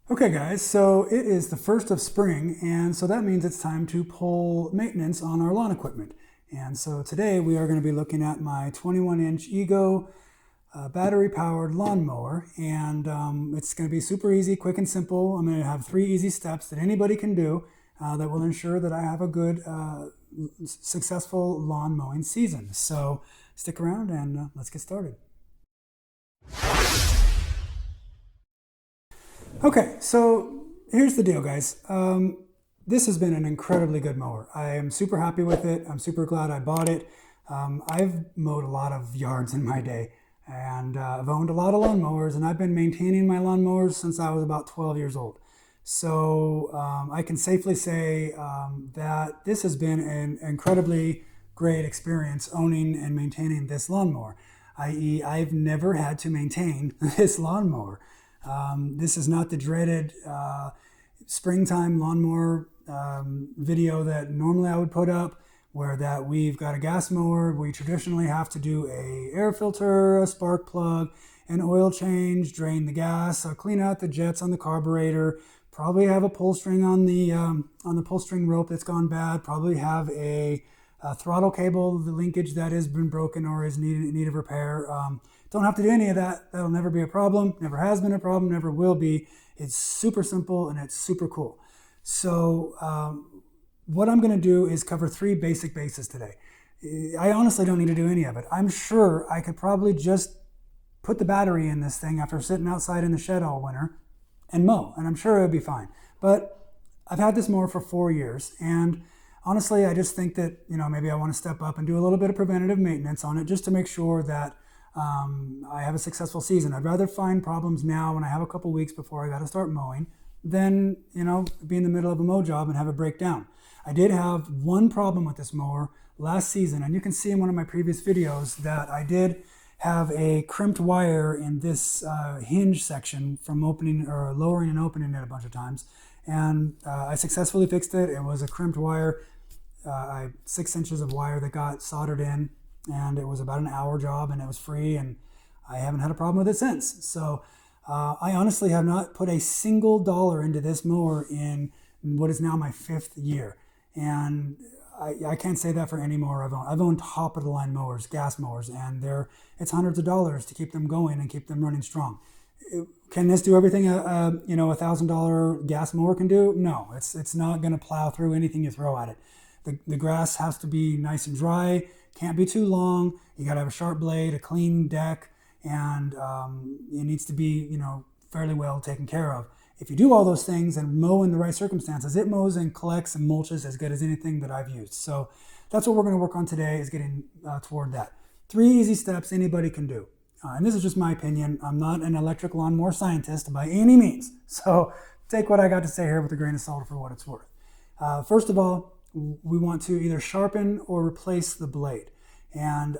Okay guys, so it is the first of spring, and so that means it's time to pull maintenance on our lawn equipment. And so today we are going to be looking at my 21-inch Ego battery-powered lawnmower, and it's going to be super easy, quick and simple. I'm going to have 3 easy steps that anybody can do that will ensure that I have a good, successful lawn mowing season. So stick around and let's get started. Okay, so here's the deal, guys. This has been an incredibly good mower. I am super happy with it. I'm super glad I bought it. I've mowed a lot of yards in my day, and I've owned a lot of lawn mowers, and I've been maintaining my lawn mowers since I was about 12 years old. So I can safely say that this has been an incredibly great experience owning and maintaining this lawnmower, i.e. I've never had to maintain this lawnmower. This is not the dreaded springtime lawnmower video that normally I would put up, where that we've got a gas mower. We traditionally have to do a air filter, a spark plug, an oil change, drain the gas, clean out the jets on the carburetor, probably have a pull string on the pull string rope that's gone bad, probably have a throttle cable, the linkage that has been broken or is in need of repair. Don't have to do any of that. That'll never be a problem. Never has been a problem. Never will be. It's super simple and it's super cool. So what I'm going to do is cover 3 basic bases today. I honestly don't need to do any of it. I'm sure I could probably just put the battery in this thing after sitting outside in the shed all winter and mow, and I'm sure it would be fine. But I've had this mower for 4 years, and honestly, I just think that, maybe I want to step up and do a little bit of preventative maintenance on it just to make sure that I have a successful season. I'd rather find problems now when I have a couple weeks before I got to start mowing than, be in the middle of a mow job and have a breakdown. I did have one problem with this mower last season, and you can see in one of my previous videos that I did have a crimped wire in this hinge section from opening or lowering and opening it a bunch of times. And I successfully fixed it. It was a crimped wire, 6 inches of wire that got soldered in, and it was about an hour job, and it was free, and I haven't had a problem with it since. So I honestly have not put a single dollar into this mower in what is now my 5th year. And I can't say that for any mower I've owned. I've owned top of the line mowers, gas mowers, and it's hundreds of dollars to keep them going and keep them running strong. Can this do everything a $1,000 gas mower can do? No, it's not going to plow through anything you throw at it. The grass has to be nice and dry, can't be too long. You got to have a sharp blade, a clean deck, and it needs to be fairly well taken care of. If you do all those things and mow in the right circumstances, it mows and collects and mulches as good as anything that I've used. So that's what we're going to work on today, is getting toward that. 3 easy steps anybody can do. And this is just my opinion. I'm not an electric lawnmower scientist by any means. So take what I got to say here with a grain of salt for what it's worth. First of all, we want to either sharpen or replace the blade. And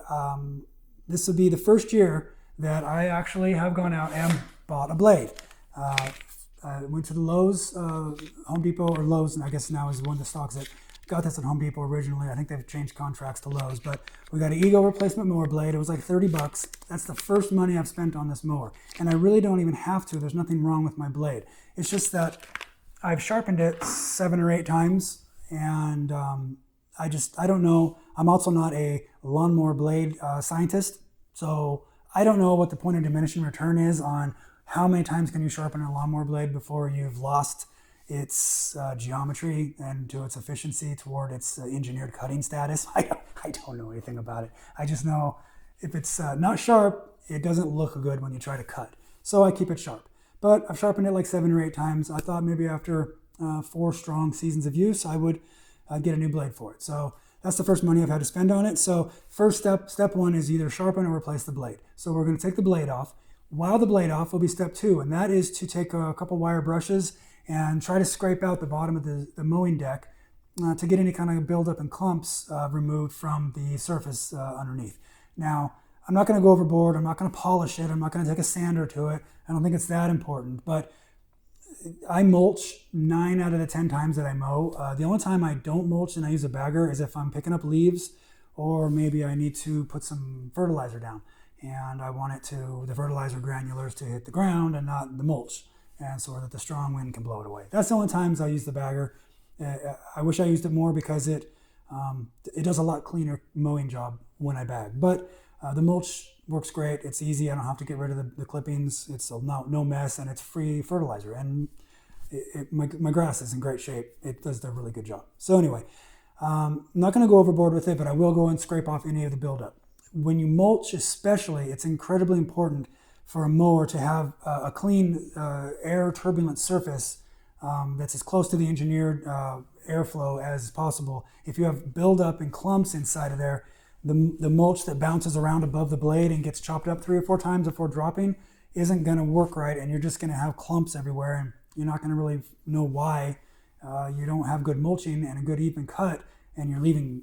this will be the first year that I actually have gone out and bought a blade. I went to the Lowe's, Home Depot, or Lowe's, and I guess now is the one that stocks it. Got this at Home Depot originally. I think they've changed contracts to Lowe's, but we got an Ego replacement mower blade. It was like 30 bucks. That's the first money I've spent on this mower. And I really don't even have to. There's nothing wrong with my blade. It's just that I've sharpened it 7 or 8 times, and I don't know. I'm also not a lawnmower blade scientist, so I don't know what the point of diminishing return is on how many times can you sharpen a lawnmower blade before you've lost its geometry and to its efficiency toward its engineered cutting status. I don't know anything about it. I just know if it's not sharp, it doesn't look good when you try to cut. So I keep it sharp. But I've sharpened it like 7 or 8 times. I thought maybe after 4 strong seasons of use, I would get a new blade for it. So that's the first money I've had to spend on it. So first step 1 is either sharpen or replace the blade. So we're going to take the blade off. While the blade off will be step 2, and that is to take a couple wire brushes and try to scrape out the bottom of the mowing deck to get any kind of buildup and clumps removed from the surface underneath. Now, I'm not going to go overboard. I'm not going to polish it. I'm not going to take a sander to it. I don't think it's that important, but I mulch 9 out of the 10 times that I mow. The only time I don't mulch and I use a bagger is if I'm picking up leaves, or maybe I need to put some fertilizer down and I want the fertilizer granulars to hit the ground and not the mulch. and so that the strong wind can blow it away. That's the only times I use the bagger. I wish I used it more because it does a lot cleaner mowing job when I bag. But the mulch works great. It's easy. I don't have to get rid of the clippings. It's no mess, and it's free fertilizer. And my grass is in great shape. It does a really good job. So anyway, I'm not going to go overboard with it, but I will go and scrape off any of the buildup. When you mulch especially, it's incredibly important for a mower to have a clean air turbulent surface that's as close to the engineered airflow as possible. If you have buildup and clumps inside of there, the mulch that bounces around above the blade and gets chopped up 3 or 4 times before dropping isn't going to work right, and you're just going to have clumps everywhere, and you're not going to really know why you don't have good mulching and a good even cut, and you're leaving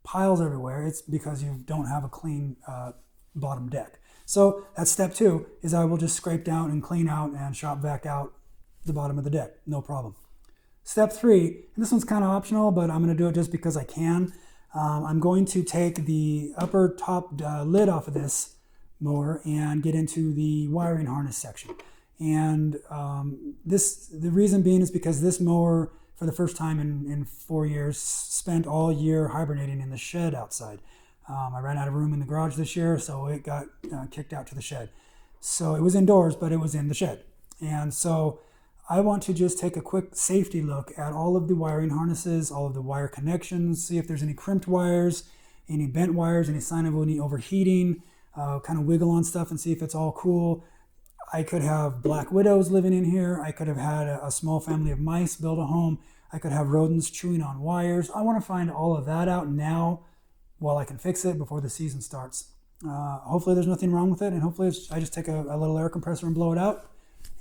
piles everywhere. It's because you don't have a clean bottom deck. So that's step 2, is I will just scrape down and clean out and shop vac out the bottom of the deck, no problem. Step 3, and this one's kind of optional, but I'm going to do it just because I can. I'm going to take the upper top lid off of this mower and get into the wiring harness section. And the reason being is because this mower, for the first time in 4 years, spent all year hibernating in the shed outside. I ran out of room in the garage this year, so it got kicked out to the shed. So it was indoors, but it was in the shed. And so I want to just take a quick safety look at all of the wiring harnesses, all of the wire connections, see if there's any crimped wires, any bent wires, any sign of any overheating, kind of wiggle on stuff and see if it's all cool. I could have black widows living in here. I could have had a small family of mice build a home. I could have rodents chewing on wires. I want to find all of that out now while I can fix it before the season starts. Hopefully there's nothing wrong with it, and hopefully I just take a little air compressor and blow it out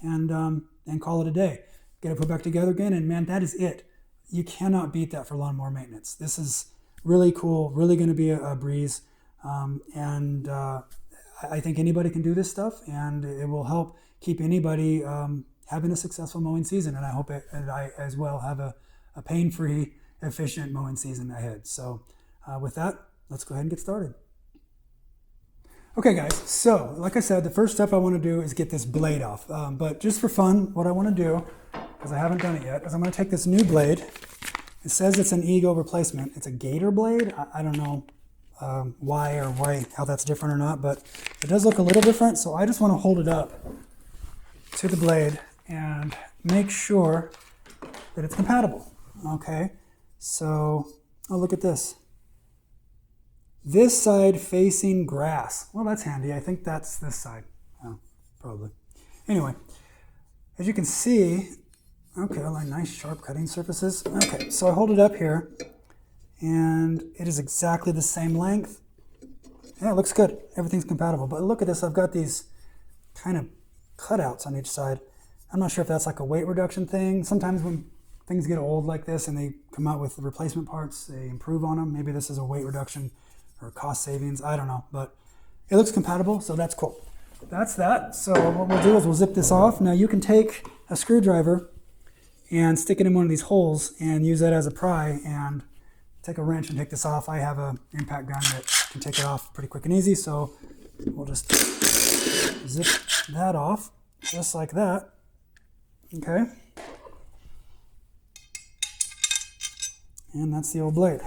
and call it a day. Get it put back together again, and man, that is it. You cannot beat that for lawnmower maintenance. This is really cool, really going to be a breeze, and I think anybody can do this stuff, and it will help keep anybody having a successful mowing season, and I hope I as well have a pain-free, efficient mowing season ahead. So with that, let's go ahead and get started. Okay guys, so like I said, the first step I want to do is get this blade off. But just for fun, what I want to do, because I haven't done it yet, is I'm going to take this new blade. It says it's an Ego replacement. It's a gator blade. I don't know how that's different or not, but it does look a little different. So I just want to hold it up to the blade and make sure that it's compatible. Okay, so look at this. This side facing grass. Well, that's handy. I think that's this side. Oh, probably. Anyway, as you can see, okay, all like nice sharp cutting surfaces. Okay, so I hold it up here, and it is exactly the same length. Yeah, it looks good. Everything's compatible. But look at this. I've got these kind of cutouts on each side. I'm not sure if that's like a weight reduction thing. Sometimes when things get old like this and they come out with replacement parts, they improve on them. Maybe this is a weight reduction or cost savings. I don't know. But it looks compatible, so that's cool. That's that. So what we'll do is we'll zip this off. Now you can take a screwdriver and stick it in one of these holes and use that as a pry and take a wrench and take this off. I have an impact gun that can take it off pretty quick and easy, so we'll just zip that off just like that. Okay, and that's the old blade.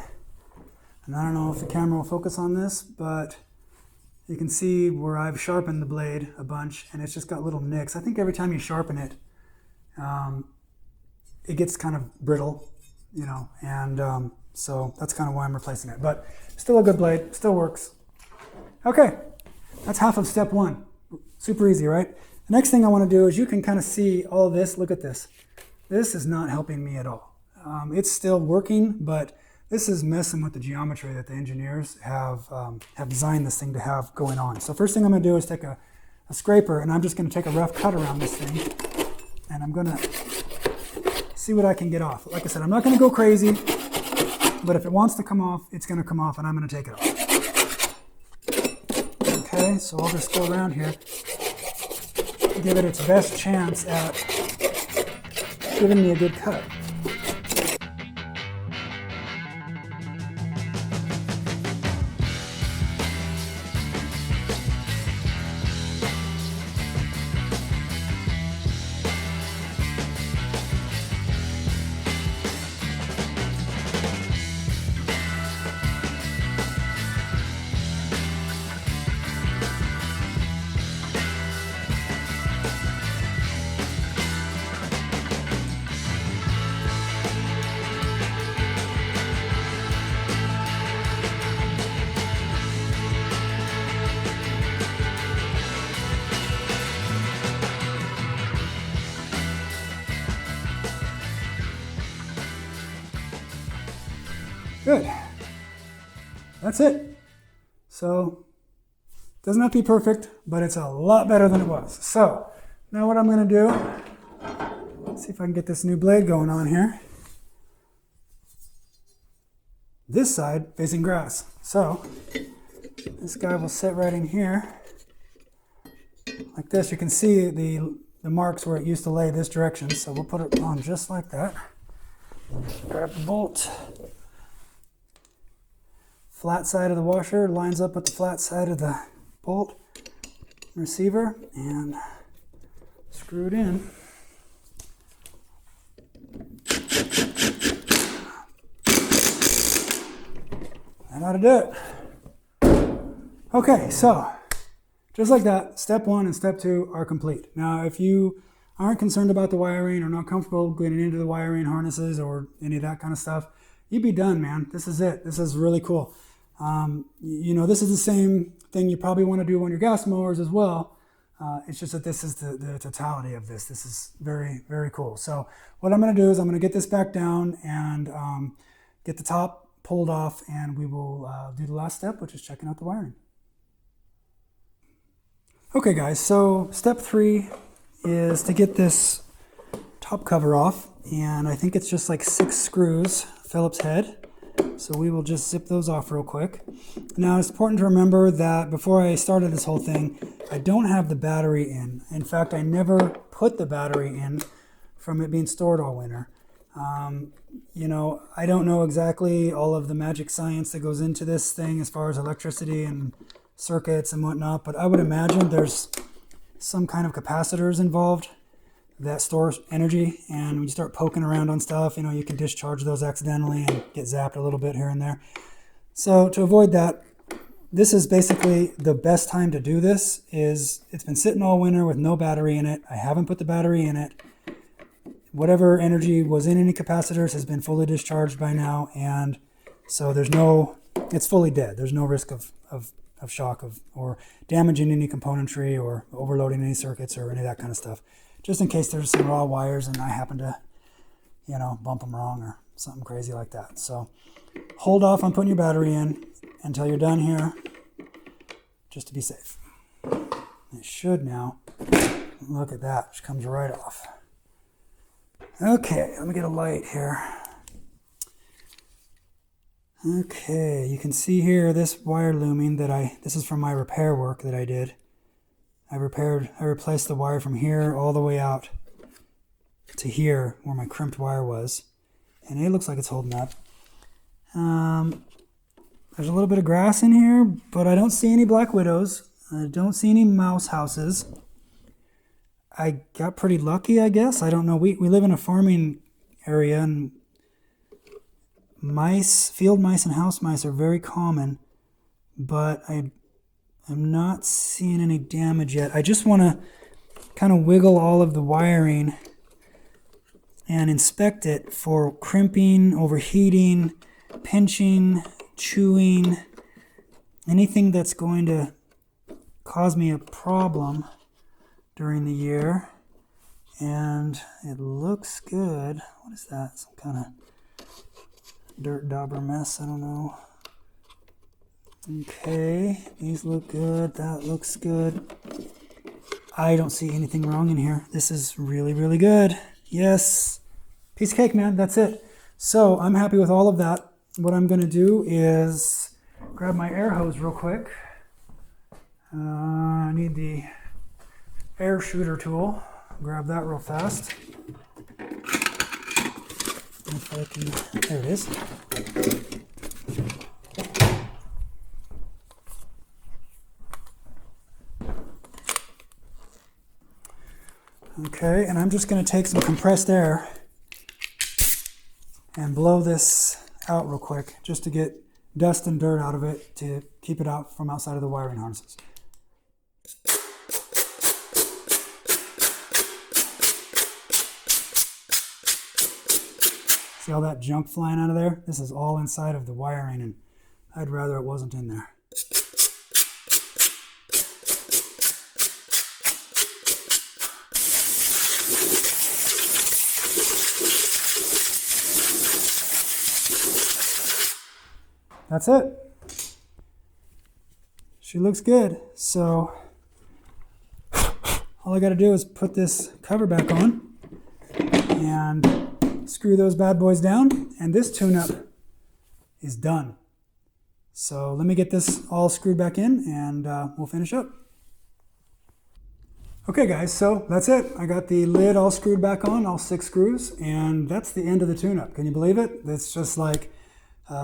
And I don't know if the camera will focus on this, but you can see where I've sharpened the blade a bunch and it's just got little nicks. I think every time you sharpen it, it gets kind of brittle, you know, and so that's kind of why I'm replacing it. But still a good blade, still works. Okay, that's half of step 1. Super easy, right? The next thing I want to do is you can kind of see all of this. Look at this. This is not helping me at all. It's still working, but this is messing with the geometry that the engineers have designed this thing to have going on. So first thing I'm going to do is take a scraper, and I'm just going to take a rough cut around this thing, and I'm going to see what I can get off. Like I said, I'm not going to go crazy, but if it wants to come off, it's going to come off, and I'm going to take it off. Okay, so I'll just go around here, give it its best chance at giving me a good cut. Good. That's it. So, doesn't have to be perfect, but it's a lot better than it was. So, now what I'm going to do, let's see if I can get this new blade going on here. This side facing grass. So, this guy will sit right in here. Like this, you can see the marks where it used to lay this direction. So we'll put it on just like that. Grab the bolt. Flat side of the washer lines up with the flat side of the bolt receiver and screw it in. That ought to do it. Okay, so just like that, step 1 and step 2 are complete. Now, if you aren't concerned about the wiring or not comfortable getting into the wiring harnesses or any of that kind of stuff, you'd be done, man. This is it. This is really cool. You know, this is the same thing you probably want to do on your gas mowers as well. It's just that this is the totality of this. This is very, very cool. So what I'm going to do is I'm going to get this back down and get the top pulled off, and we will do the last step, which is checking out the wiring. Okay guys, so step 3 is to get this top cover off, and I think it's just like 6 screws, Phillips head. So we will just zip those off real quick. Now it's important to remember that before I started this whole thing, I don't have the battery in. In fact, I never put the battery in from it being stored all winter. You know, I don't know exactly all of the magic science that goes into this thing as far as electricity and circuits and whatnot, but I would imagine there's some kind of capacitors involved that store energy, and when you start poking around on stuff, you know, you can discharge those accidentally and get zapped a little bit here and there. So to avoid that, this is basically the best time to do this. It's been sitting all winter with no battery in it. I haven't put the battery in it. Whatever energy was in any capacitors has been fully discharged by now, and so it's fully dead. There's no risk of shock or damaging any componentry or overloading any circuits or any of that kind of stuff. Just in case there's some raw wires and I happen to, you know, bump them wrong or something crazy like that. So hold off on putting your battery in until you're done here, just to be safe. It should now. Look at that, it comes right off. Okay, let me get a light here. Okay, you can see here this wire looming this is from my repair work that I did. I replaced the wire from here all the way out to here where my crimped wire was. And it looks like it's holding up. There's a little bit of grass in here, but I don't see any black widows. I don't see any mouse houses. I got pretty lucky, I guess. I don't know. We live in a farming area, and field mice and house mice are very common, but I'm not seeing any damage yet. I just want to kind of wiggle all of the wiring and inspect it for crimping, overheating, pinching, chewing, anything that's going to cause me a problem during the year. And it looks good. What is that? Some kind of dirt dauber mess, I don't know. Okay, these look good, that looks good. I don't see anything wrong in here. This is really, really good. Yes, piece of cake, man, that's it. So I'm happy with all of that. What I'm gonna do is grab my air hose real quick. I need the air shooter tool. Grab that real fast. If I can, there it is. Okay, and I'm just going to take some compressed air and blow this out real quick just to get dust and dirt out of it to keep it out from outside of the wiring harnesses. See all that junk flying out of there? This is all inside of the wiring, and I'd rather it wasn't in there. that's it. She looks good. So all I got to do is put this cover back on and screw those bad boys down, and this tune-up is done. So let me get this all screwed back in, and we'll finish up. Okay guys, so that's it. I got the lid all screwed back on, all 6 screws, and that's the end of the tune-up. Can you believe it? It's just like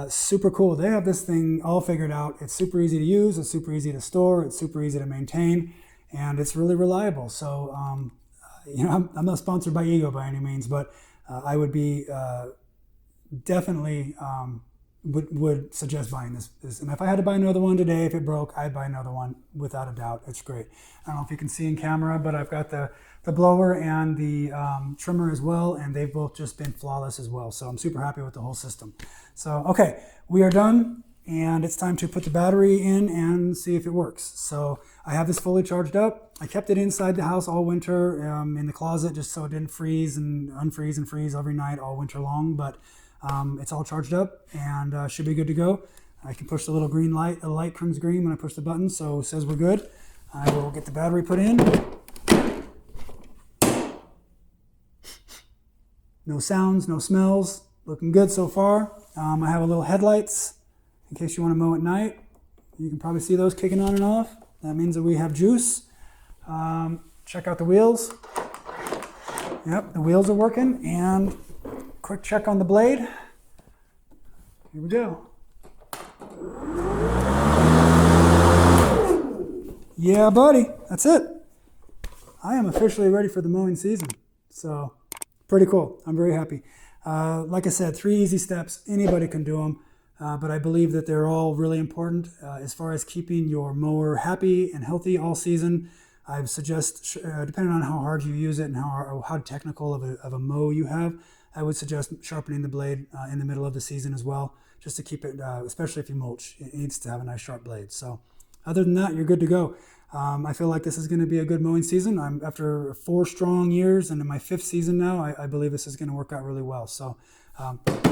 super cool. They have this thing all figured out. It's super easy to use, it's super easy to store, it's super easy to maintain, and it's really reliable. So, I'm not sponsored by Ego by any means, but I would be definitely would suggest buying this. And if I had to buy another one today, if it broke, I'd buy another one without a doubt. It's great. I don't know if you can see in camera, but I've got the blower and the trimmer as well, and they've both just been flawless as well. So I'm super happy with the whole system. So, okay, we are done, and it's time to put the battery in and see if it works. So I have this fully charged up. I kept it inside the house all winter in the closet just so it didn't freeze and unfreeze and freeze every night all winter long, but it's all charged up and should be good to go. I can push the little green light. The light turns green when I push the button, so it says we're good. I will get the battery put in. No sounds, no smells. Looking good so far. I have a little headlights in case you want to mow at night. You can probably see those kicking on and off. That means that we have juice. Check out the wheels. Yep, the wheels are working. And quick check on the blade. Here we go. Yeah, buddy, that's it. I am officially ready for the mowing season. So, pretty cool. I'm very happy. Like I said, 3 easy steps. Anybody can do them. But I believe that they're all really important as far as keeping your mower happy and healthy all season. I suggest, depending on how hard you use it and how technical of a mow you have, I would suggest sharpening the blade in the middle of the season as well, just to keep it, especially if you mulch, it needs to have a nice sharp blade. So other than that, you're good to go. I feel like this is going to be a good mowing season. I'm after 4 strong years and in my 5th season now, I believe this is going to work out really well. So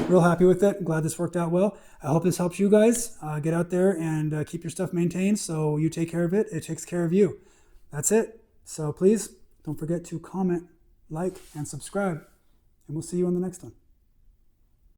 real happy with it. Glad this worked out well. I hope this helps you guys get out there and keep your stuff maintained so you take care of it. It takes care of you. That's it. So please don't forget to comment, like, and subscribe. And we'll see you on the next one.